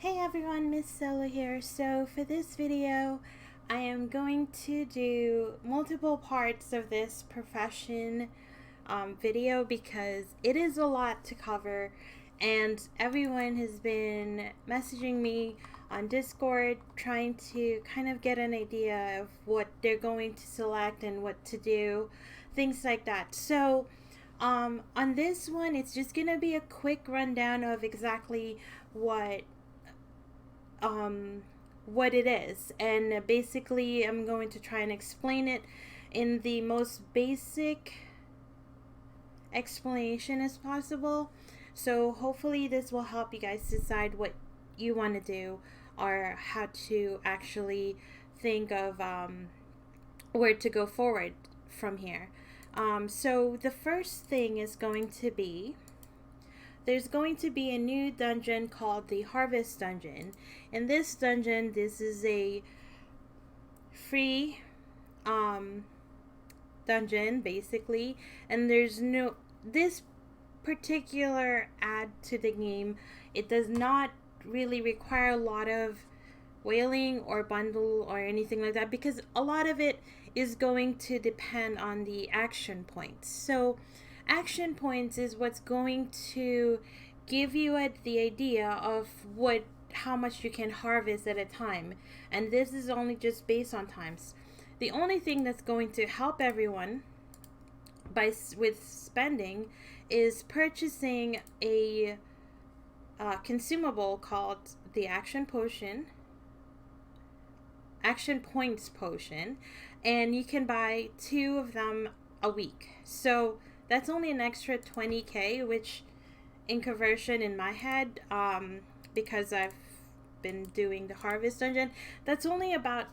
Hey everyone, Miss Solo here. So for this video, I am going to do multiple parts of this profession video because it is a lot to cover, and everyone has been messaging me on Discord trying to kind of get an idea of what they're going to select and what to do, things like that. So on this one, it's just gonna be a quick rundown of exactly what it is, and basically I'm going to try and explain it in the most basic explanation as possible. So hopefully this will help you guys decide what you want to do or how to actually think of where to go forward from here. So the first thing is going to be there's going to be a new dungeon called the Harvest Dungeon. In this dungeon, this is a free dungeon basically, and there's no this particular add to the game, it does not really require a lot of whaling or bundle or anything like that, because a lot of it is going to depend on the action points. So action points is what's going to give you the idea of how much you can harvest at a time, and this is only just based on times. The only thing that's going to help everyone with spending is purchasing a consumable called the action points potion, and you can buy 2 of them a week. So that's only an extra 20k, which in conversion in my head, because I've been doing the Harvest Dungeon, that's only about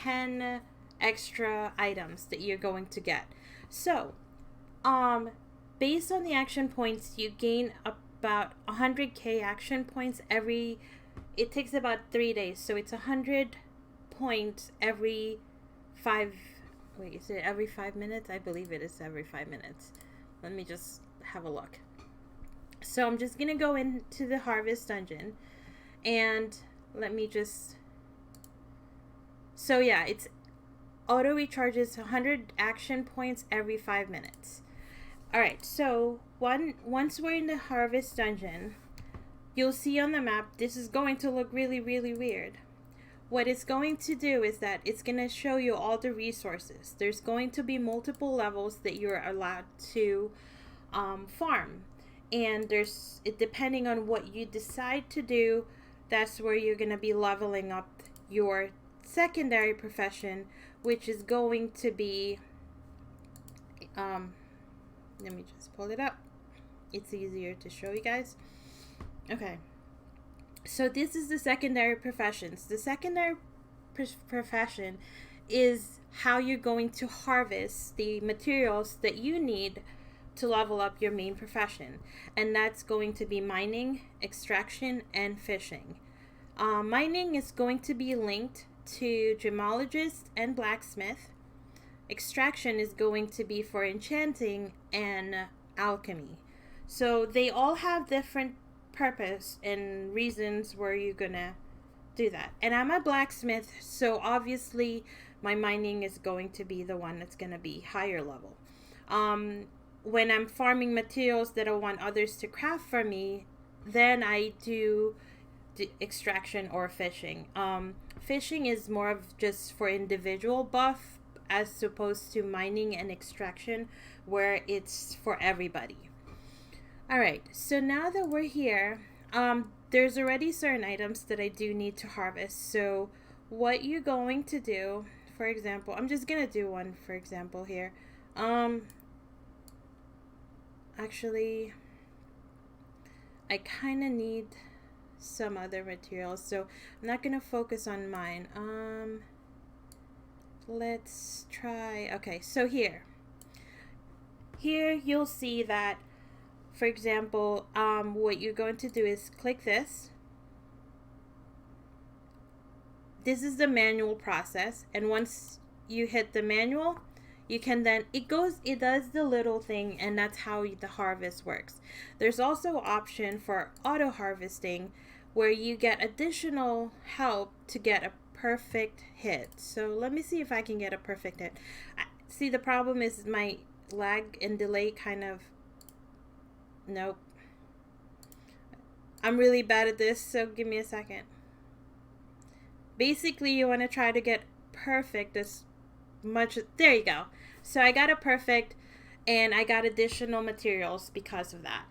10 extra items that you're going to get. So based on the action points, you gain about 100k action points it takes about 3 days, so it's 100 points every 5 Wait, is it every 5 minutes? I believe it is every 5 minutes. Let me just have a look. So I'm just going to go into the Harvest Dungeon, and let me just... So yeah, it's auto recharges 100 action points every 5 minutes. Alright, so once we're in the Harvest Dungeon, you'll see on the map, this is going to look really, really weird. What it's going to do is that it's going to show you all the resources. There's going to be multiple levels that you're allowed to farm. And depending on what you decide to do, that's where you're going to be leveling up your secondary profession, which is going to be, let me just pull it up. It's easier to show you guys. Okay. So this is the secondary professions. The secondary profession is how you're going to harvest the materials that you need to level up your main profession. And that's going to be mining, extraction, and fishing. Mining is going to be linked to Gemologist and Blacksmith. Extraction is going to be for enchanting and alchemy. So they all have different purpose and reasons where you're gonna do that. And I'm a blacksmith, so obviously my mining is going to be the one that's gonna be higher level. When I'm farming materials that I want others to craft for me, then I do extraction or fishing. Fishing is more of just for individual buff, as opposed to mining and extraction, where it's for everybody. Alright, so now that we're here, there's already certain items that I do need to harvest. So what you're going to do, for example, I'm just going to do one, for example, here. Actually, I kind of need some other materials, so I'm not going to focus on mine. Let's try, okay, so here you'll see that, for example, what you're going to do is click this. This is the manual process, and once you hit the manual, you can then, it does the little thing, and that's how the harvest works. There's also option for auto harvesting, where you get additional help to get a perfect hit. So let me see if I can get a perfect hit. See, the problem is my lag and delay kind of, nope. I'm really bad at this, so give me a second. Basically, you want to try to get perfect as much. There you go. So I got a perfect, and I got additional materials because of that.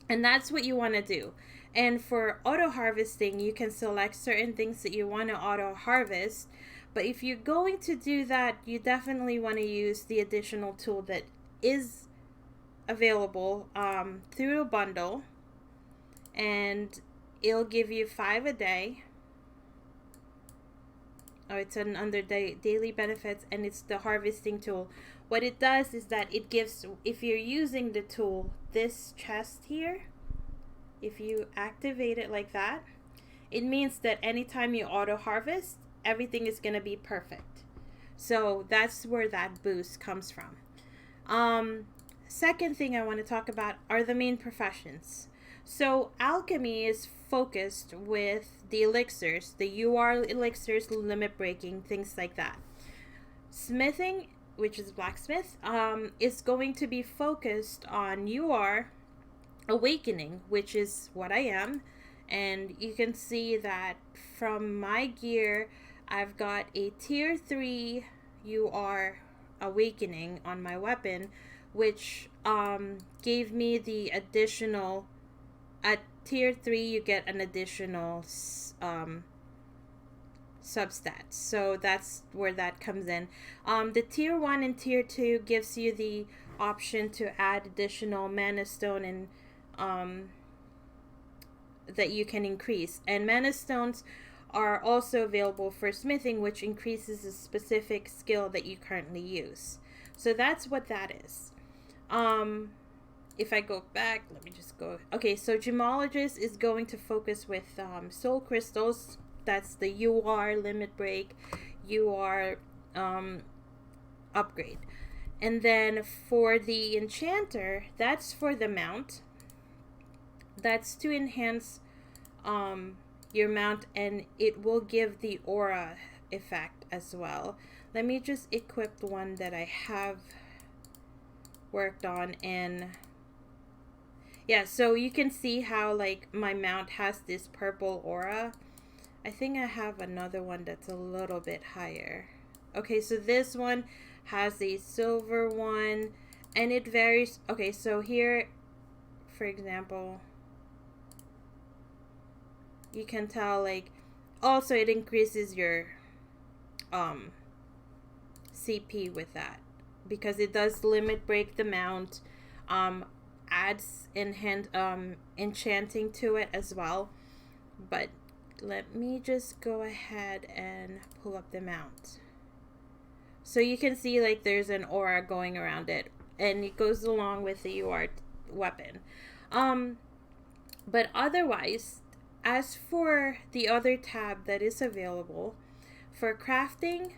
And that's what you want to do. And for auto harvesting, you can select certain things that you want to auto harvest. But if you're going to do that, you definitely want to use the additional tool that is available through a bundle. And it'll give you 5 a day. Oh, it's under daily benefits, and it's the harvesting tool. What it does is that it gives, if you're using the tool, this chest here, if you activate it like that, it means that anytime you auto harvest, everything is going to be perfect. So that's where that boost comes from. Second thing I want to talk about are the main professions. So alchemy is focused with the elixirs, the UR elixirs, limit breaking, things like that. Smithing, which is blacksmith, is going to be focused on UR awakening, which is what I am. And you can see that from my gear, I've got a tier 3 UR awakening on my weapon, which gave me the additional, at tier 3 you get an additional substats. So that's where that comes in. The tier 1 and tier 2 gives you the option to add additional mana stone and that you can increase. And mana stones are also available for smithing, which increases a specific skill that you currently use. So that's what that is. If I go back, let me just go. Okay, so Gemologist is going to focus with soul crystals. That's the UR limit break, UR upgrade. And then for the Enchanter, that's for the mount. That's to enhance your mount, and it will give the aura effect as well. Let me just equip the one that I have worked on. And yeah, so you can see how like my mount has this purple aura. I think I have another one that's a little bit higher. Okay, so this one has a silver one, and it varies. Okay, so here, for example, you can tell like also it increases your CP with that, because it does limit break the mount, adds enchanting to it as well. But let me just go ahead and pull up the mount. So you can see like there's an aura going around it, and it goes along with the UR weapon. But otherwise, as for the other tab that is available, for crafting,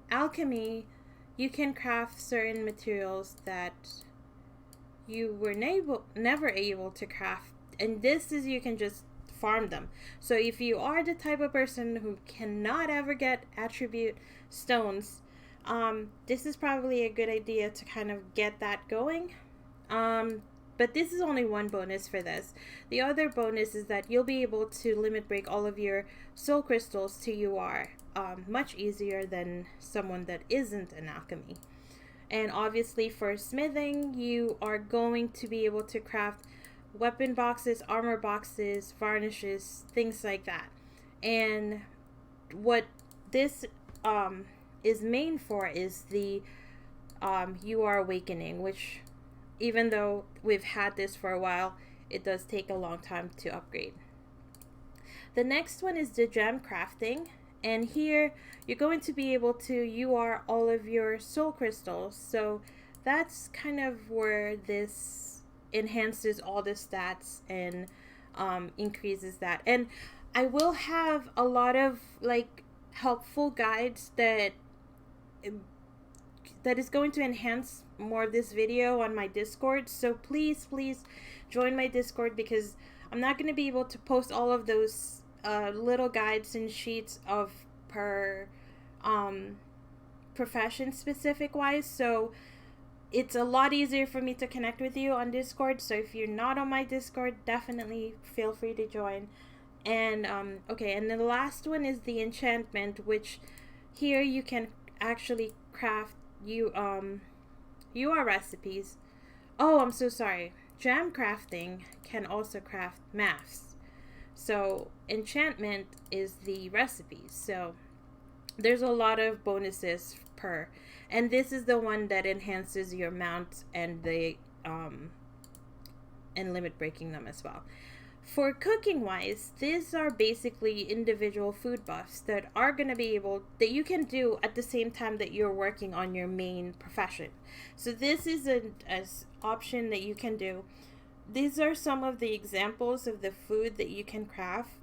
alchemy, you can craft certain materials that you were never able to craft. And this is, you can just farm them. So if you are the type of person who cannot ever get attribute stones, this is probably a good idea to kind of get that going. But this is only one bonus for this. The other bonus is that you'll be able to limit break all of your soul crystals to UR much easier than someone that isn't an alchemy. And obviously for smithing, you are going to be able to craft weapon boxes, armor boxes, varnishes, things like that. And what this is main for is the UR awakening, which even though we've had this for a while, it does take a long time to upgrade. The next one is the gem crafting, and here you're going to be able to UR all of your soul crystals. So that's kind of where this enhances all the stats and increases that. And I will have a lot of like helpful guides that that is going to enhance more of this video on my Discord. So please join my Discord, because I'm not going to be able to post all of those little guides and sheets of per profession specific wise. So it's a lot easier for me to connect with you on Discord. So if you're not on my Discord, definitely feel free to join. And okay, and the last one is the enchantment, which here you can actually craft UR recipes. Oh, I'm so sorry. Jam crafting can also craft maths. So enchantment is the recipes. So there's a lot of bonuses per, and this is the one that enhances your mount and the and limit breaking them as well. For cooking wise, these are basically individual food buffs that are going to be able, that you can do at the same time that you're working on your main profession. So this is an option that you can do. These are some of the examples of the food that you can craft,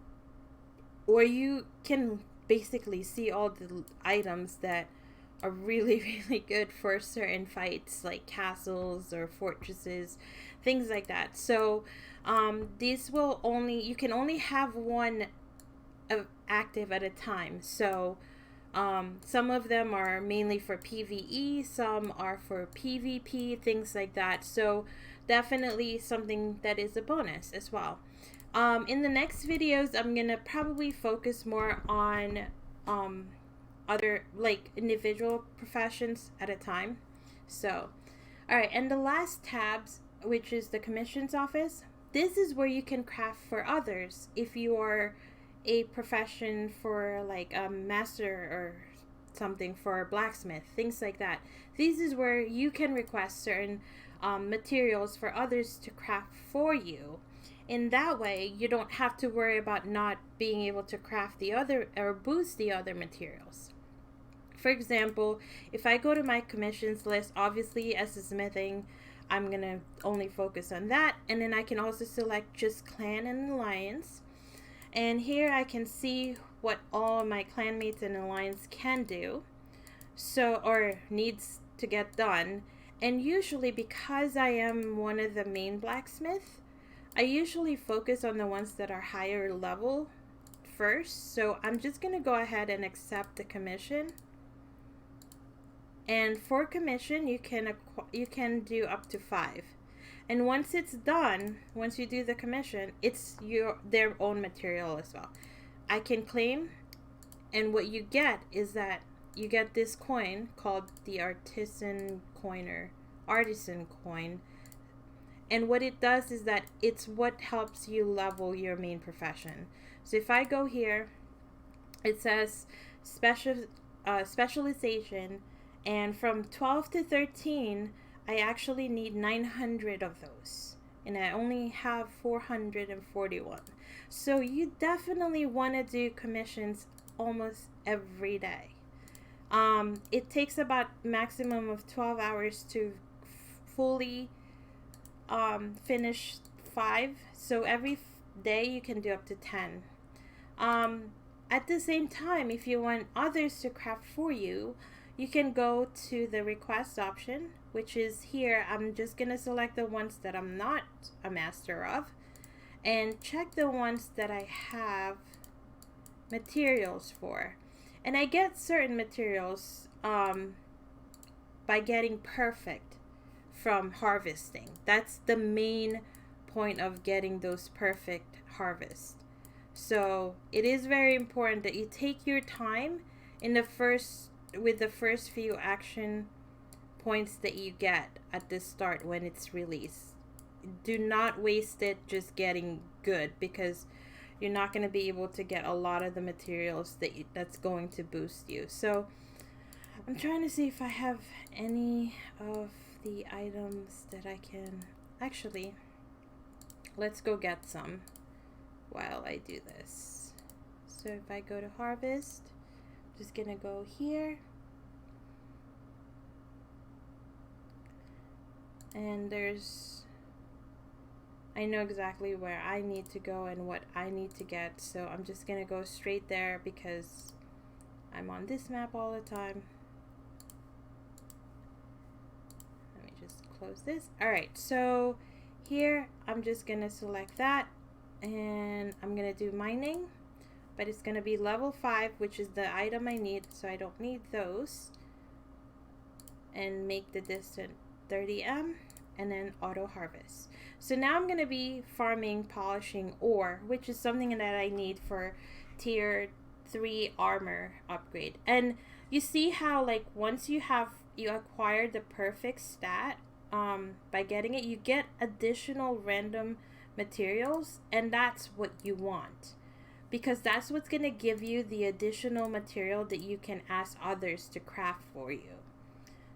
or you can basically see all the items that are really good for certain fights, like castles or fortresses, things like that. So these will only, you can only have one active at a time. So some of them are mainly for PvE, some are for PvP, things like that. So definitely something that is a bonus as well. In the next videos, I'm gonna probably focus more on other, like, individual professions at a time. So all right, and the last tabs, which is the commissions office, this is where you can craft for others. If you are a profession for like a master or something, for a blacksmith, things like that, this is where you can request certain materials for others to craft for you. In that way, you don't have to worry about not being able to craft the other or boost the other materials. For example, if I go to my commissions list, obviously as a smithing, I'm gonna only focus on that, and then I can also select just clan and alliance, and here I can see what all my clanmates and alliance can do, so, or needs to get done. And usually, because I am one of the main blacksmith, I usually focus on the ones that are higher level first. So I'm just gonna go ahead and accept the commission. And for commission, you can do up to 5. And once it's done, once you do the commission, it's their own material as well. I can claim, and what you get is that you get this coin called the artisan coin. And what it does is that it's what helps you level your main profession. So if I go here, it says specialization, and from 12 to 13, I actually need 900 of those, and I only have 441. So you definitely want to do commissions almost every day. It takes about maximum of 12 hours to fully finish 5. So every day you can do up to 10. At the same time, if you want others to craft for you, you can go to the request option, which is here. I'm just gonna select the ones that I'm not a master of, and check the ones that I have materials for. And I get certain materials by getting perfect from harvesting. That's the main point of getting those perfect harvests. So it is very important that you take your time in the first few action points that you get at the start when it's released. Do not waste it just getting good, because you're not going to be able to get a lot of the materials that's going to boost you. So I'm trying to see if I have any of the items that I can actually, let's go get some while I do this. So if I go to harvest, I'm just gonna go here, and I know exactly where I need to go and what I need to get, so I'm just gonna go straight there because I'm on this map all the time. close this. All right, so here I'm just gonna select that, and I'm gonna do mining, but it's gonna be level 5, which is the item I need, so I don't need those. And make the distance 30m, and then auto harvest. So now I'm gonna be farming polishing ore, which is something that I need for tier 3 armor upgrade. And you see how, like, once you acquire the perfect stat, by getting it, you get additional random materials, and that's what you want, because that's what's gonna give you the additional material that you can ask others to craft for you.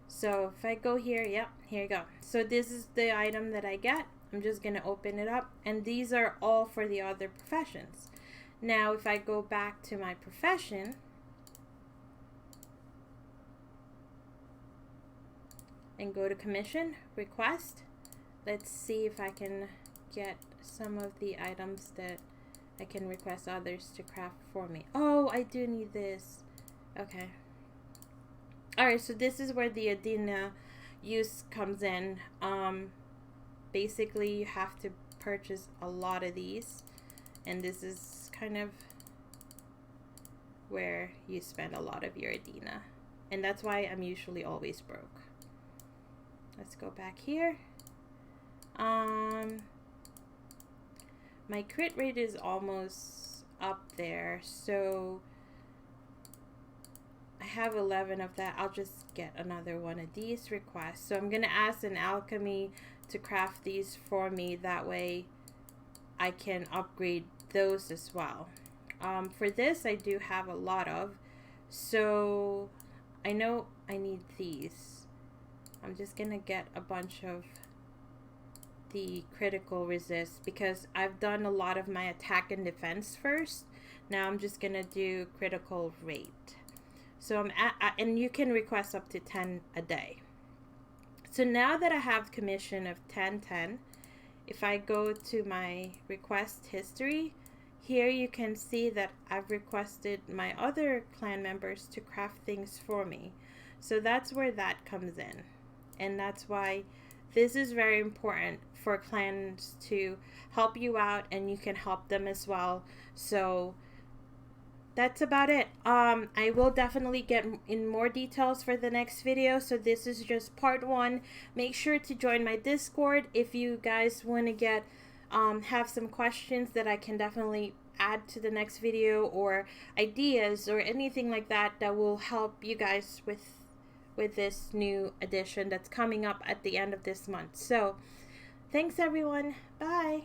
So if I go here, yep, here you go. So this is the item that I get. I'm just gonna open it up, and these are all for the other professions. Now if I go back to my profession, and go to commission, request, let's see if I can get some of the items that I can request others to craft for me. Oh, I do need this. Okay. Alright, so this is where the Adina use comes in. Basically, you have to purchase a lot of these, and this is kind of where you spend a lot of your Adina, and that's why I'm usually always broke. Let's go back here. My crit rate is almost up there, so I have 11 of that. I'll just get another one of these requests. So I'm gonna ask an alchemy to craft these for me, that way I can upgrade those as well. For this I do have a lot of, so I know I need these. I'm just gonna get a bunch of the critical resist, because I've done a lot of my attack and defense first. Now I'm just gonna do critical rate. So I'm at, and you can request up to 10 a day. So now that I have commission of 10, if I go to my request history, here you can see that I've requested my other clan members to craft things for me. So that's where that comes in. And that's why this is very important for clans to help you out, and you can help them as well. So that's about it. I will definitely get in more details for the next video. So this is just part 1. Make sure to join my Discord if you guys want to get have some questions that I can definitely add to the next video, or ideas or anything like that that will help you guys with this new edition that's coming up at the end of this month. So thanks everyone. Bye.